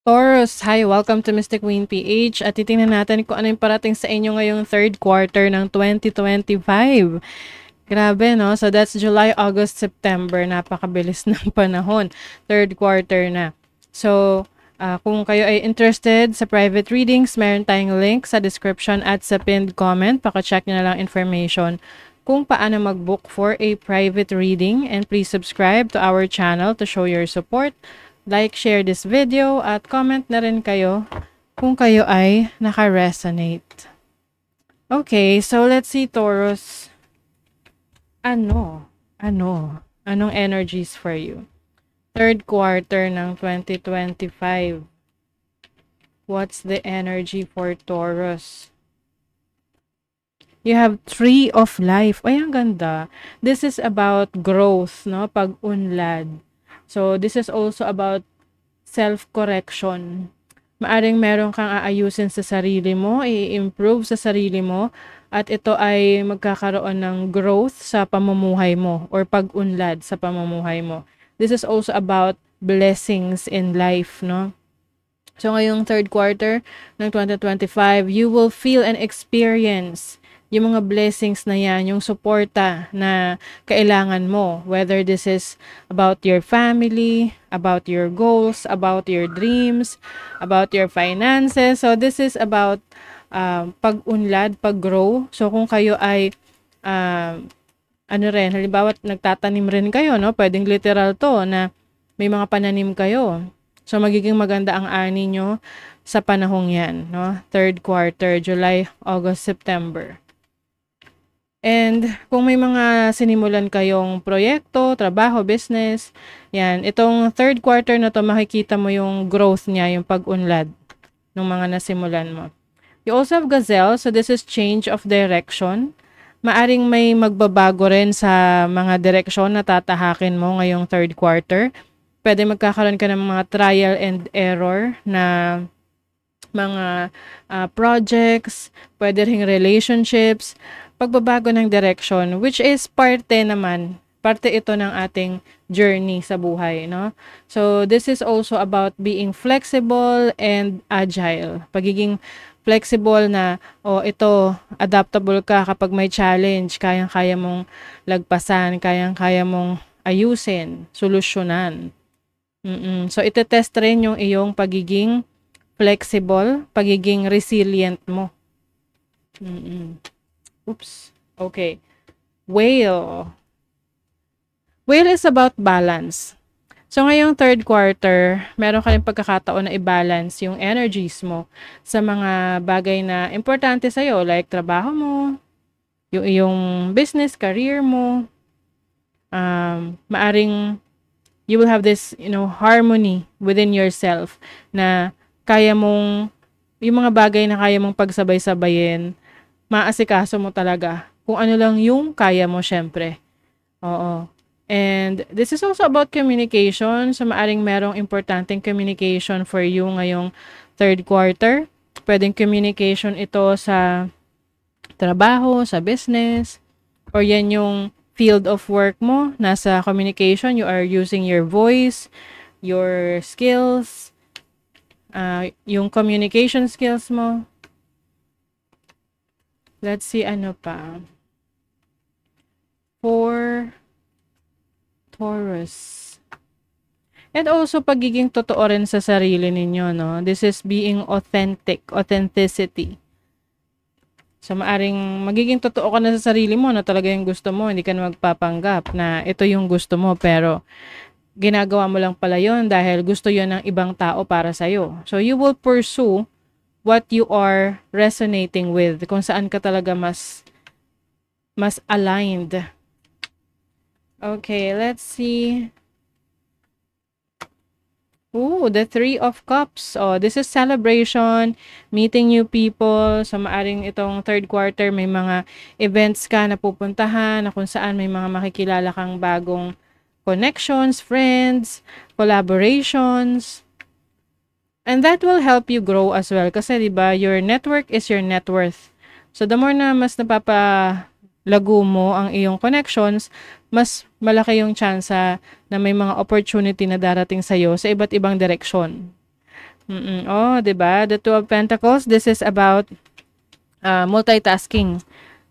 Taurus, hi! Welcome to Mystic Queen PH at titingnan natin kung ano yung parating sa inyo ngayong third quarter ng 2025. Grabe, no? So that's July, August, September. Napakabilis ng panahon. Third quarter na. So, kung kayo ay interested sa private readings, meron tayong link sa description at sa pinned comment. Paka-check nyo na lang information kung paano mag-book for a private reading. And please subscribe to our channel to show your support. Like, share this video, at comment na rin kayo kung kayo ay naka-resonate. Okay, so let's see, Taurus. Anong energies for you? Third quarter ng 2025. What's the energy for Taurus? You have Tree of Life. Ay, ang ganda. This is about growth, no? Pag-unlad. So, this is also about self-correction. Maaring meron kang aayusin sa sarili mo, i-improve sa sarili mo, at ito ay magkakaroon ng growth sa pamumuhay mo or pag-unlad sa pamumuhay mo. This is also about blessings in life, no? So, ngayong third quarter ng 2025, you will feel and experience yung mga blessings na yan, yung suporta na kailangan mo. Whether this is about your family, about your goals, about your dreams, about your finances. So, this is about pag-unlad, pag-grow. So, kung kayo ay halimbawa, nagtatanim rin kayo, no? Pwedeng literal to na may mga pananim kayo. So, magiging maganda ang ani nyo sa panahong yan, no? Third quarter, July, August, September. And kung may mga sinimulan kayong proyekto, trabaho, business, yan, itong third quarter na to, makikita mo yung growth niya, yung pag-unlad ng mga nasimulan mo. You also have Gazelle, so this is change of direction. Maaring may magbabago rin sa mga direksyon na tatahakin mo ngayong third quarter. Pwede magkakaroon ka ng mga trial and error na mga projects, pwede ring relationships, pagbabago ng direction, which is parte ito ng ating journey sa buhay, no? So, this is also about being flexible and agile. Pagiging flexible na, ito, adaptable ka kapag may challenge, kayang-kaya mong lagpasan, kayang-kaya mong ayusin, solusyonan. So, ite-test rin yung iyong pagiging flexible, pagiging resilient mo. Oops. Okay. Whale. Whale is about balance. So, ngayong third quarter, meron ka rin pagkakataon na i-balance yung energies mo sa mga bagay na importante sa'yo, like trabaho mo, yung iyong business, career mo. Maaring you will have this, harmony within yourself na kaya mong, yung mga bagay na kaya mong pagsabay-sabayin, maasikaso mo talaga. Kung ano lang yung kaya mo, syempre. Oo. And this is also about communication. So, maaring merong importanteng communication for you ngayong third quarter. Pwedeng communication ito sa trabaho, sa business, or yan yung field of work mo. Nasa communication, you are using your voice, your skills, yung communication skills mo. Let's see, ano pa. For Taurus. And also, pagiging totoo rin sa sarili ninyo, no? This is being authentic, authenticity. So, maaring magiging totoo ka na sa sarili mo na talaga yung gusto mo. Hindi ka na magpapanggap na ito yung gusto mo, pero ginagawa mo lang pala yun dahil gusto yun ng ibang tao para sa'yo. So, you will pursue what you are resonating with, kung saan ka talaga mas aligned. Okay, let's see. Ooh, the Three of Cups. This is celebration, meeting new people. So, maaring itong third quarter, may mga events ka na pupuntahan, na kung saan may mga makikilala kang bagong connections, friends, collaborations. And that will help you grow as well. Kasi, diba, your network is your net worth. So, the more na mas napapalago mo ang iyong connections, mas malaki yung tsansa na may mga opportunity na darating sa'yo sa iba't ibang direksyon. Oh, 'di ba? The Two of Pentacles, this is about multitasking.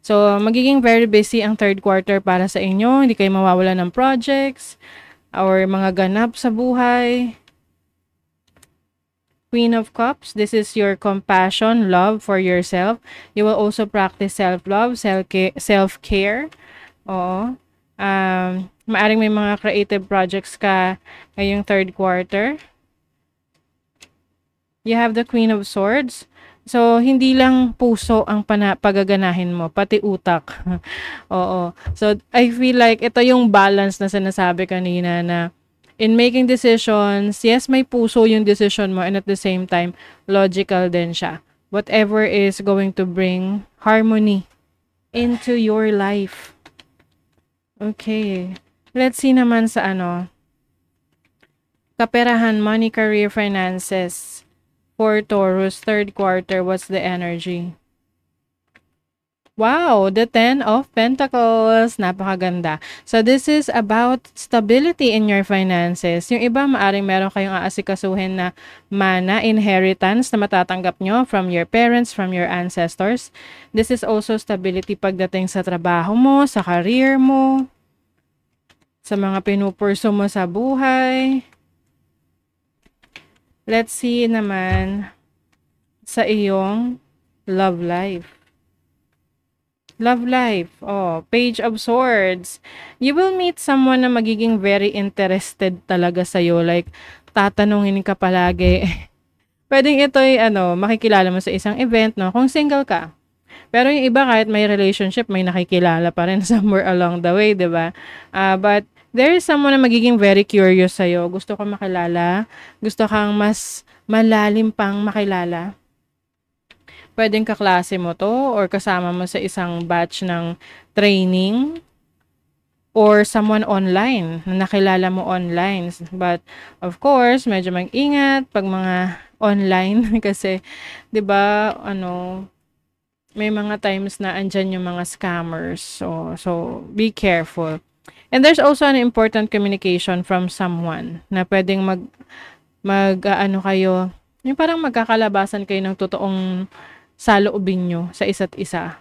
So, magiging very busy ang third quarter para sa inyo. Hindi kayo mawawala ng projects or mga ganap sa buhay. Queen of Cups, this is your compassion, love for yourself. You will also practice self-love, self-care. Oo. Maaring may mga creative projects ka ngayong third quarter. You have the Queen of Swords. So, hindi lang puso ang pagaganahin mo, pati utak. Oo. So, I feel like ito yung balance na sinasabi kanina na in making decisions, yes, may puso yung decision mo and at the same time, logical din siya. Whatever is going to bring harmony into your life. Okay. Let's see naman sa kaperahan, money, career, finances. For Taurus, third quarter, what's the energy? Wow, the Ten of Pentacles. Napakaganda. So, this is about stability in your finances. Yung iba, maaring meron kayong aasikasuhin na mana, inheritance na matatanggap nyo from your parents, from your ancestors. This is also stability pagdating sa trabaho mo, sa career mo, sa mga pinupurso mo sa buhay. Let's see naman sa iyong love life. Love life. Oh, Page of Swords. You will meet someone na magiging very interested talaga sa'yo. Like, tatanungin ka palagi. Pwedeng ito'y makikilala mo sa isang event, no? Kung single ka. Pero yung iba kahit may relationship, may nakikilala pa rin somewhere along the way, di ba? But there is someone na magiging very curious sa'yo. Gusto kang makilala. Gusto kang mas malalim pang makilala. Pwedeng kaklase mo to or kasama mo sa isang batch ng training or someone online na nakilala mo online. But of course, medyo mag-ingat pag mga online kasi 'di ba, may mga times na andyan yung mga scammers. So be careful. And there's also an important communication from someone na pwedeng kayo, yung parang magkakalabasan kayo ng totoong saloobin nyo sa isa't isa.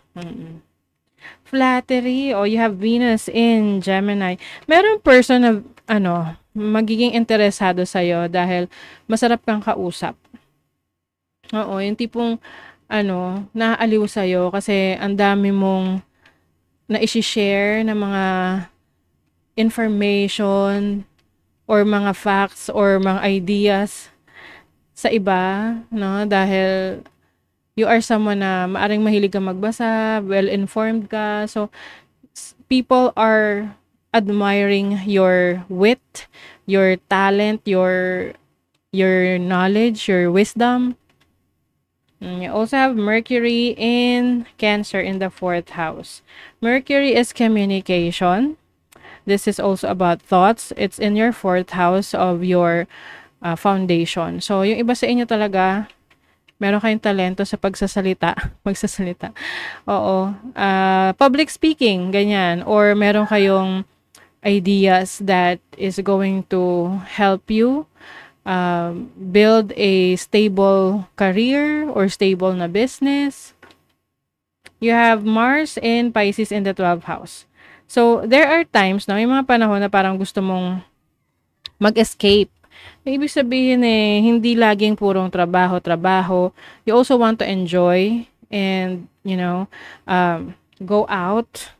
Flattery, you have Venus in Gemini. Merong person na, magiging interesado sa'yo dahil masarap kang kausap. Oo, yung tipong, naaaliw sa'yo kasi ang dami mong na-share na mga information or mga facts or mga ideas sa iba, no? Dahil you are someone na maaring mahilig ka magbasa, well-informed ka. So, people are admiring your wit, your talent, your knowledge, your wisdom. You also have Mercury in Cancer in the 4th house. Mercury is communication. This is also about thoughts. It's in your 4th house of your foundation. So, yung iba sa inyo talaga, meron kayong talento sa magsasalita. Oo. Public speaking, ganyan. Or meron kayong ideas that is going to help you build a stable career or stable na business. You have Mars in Pisces in the 12th house. So, there are times, may mga panahon na parang gusto mong mag-escape. Ibig sabihin hindi laging purong trabaho. You also want to enjoy and, go out.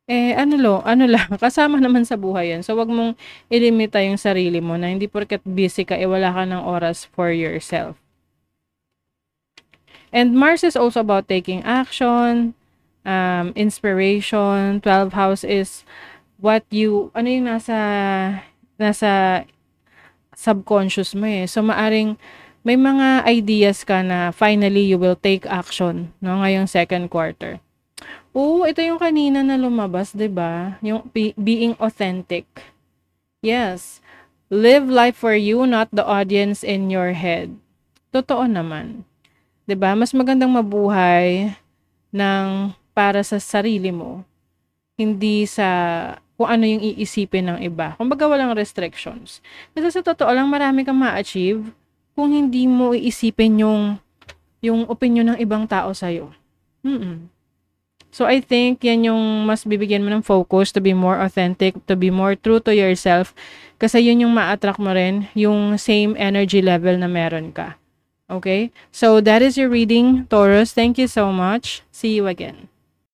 Ano lang, kasama naman sa buhay yan. So, wag mong ilimita yung sarili mo na hindi porket busy ka, wala ka ng oras for yourself. And Mars is also about taking action, inspiration. 12th house is what yung nasa subconscious mo So, maaring may mga ideas ka na finally you will take action, no, ngayong second quarter. Ito yung kanina na lumabas, 'di ba? Yung being authentic. Yes. Live life for you, not the audience in your head. Totoo naman. 'Di ba? Mas magandang mabuhay ng para sa sarili mo, hindi sa kung ano yung iisipin ng iba. Kumbaga walang restrictions. Kasi sa totoo lang marami kang ma-achieve kung hindi mo iisipin yung opinion ng ibang tao sa'yo. So, I think yan yung mas bibigyan mo ng focus to be more authentic, to be more true to yourself. Kasi yun yung ma-attract mo rin, yung same energy level na meron ka. Okay? So, that is your reading, Taurus. Thank you so much. See you again.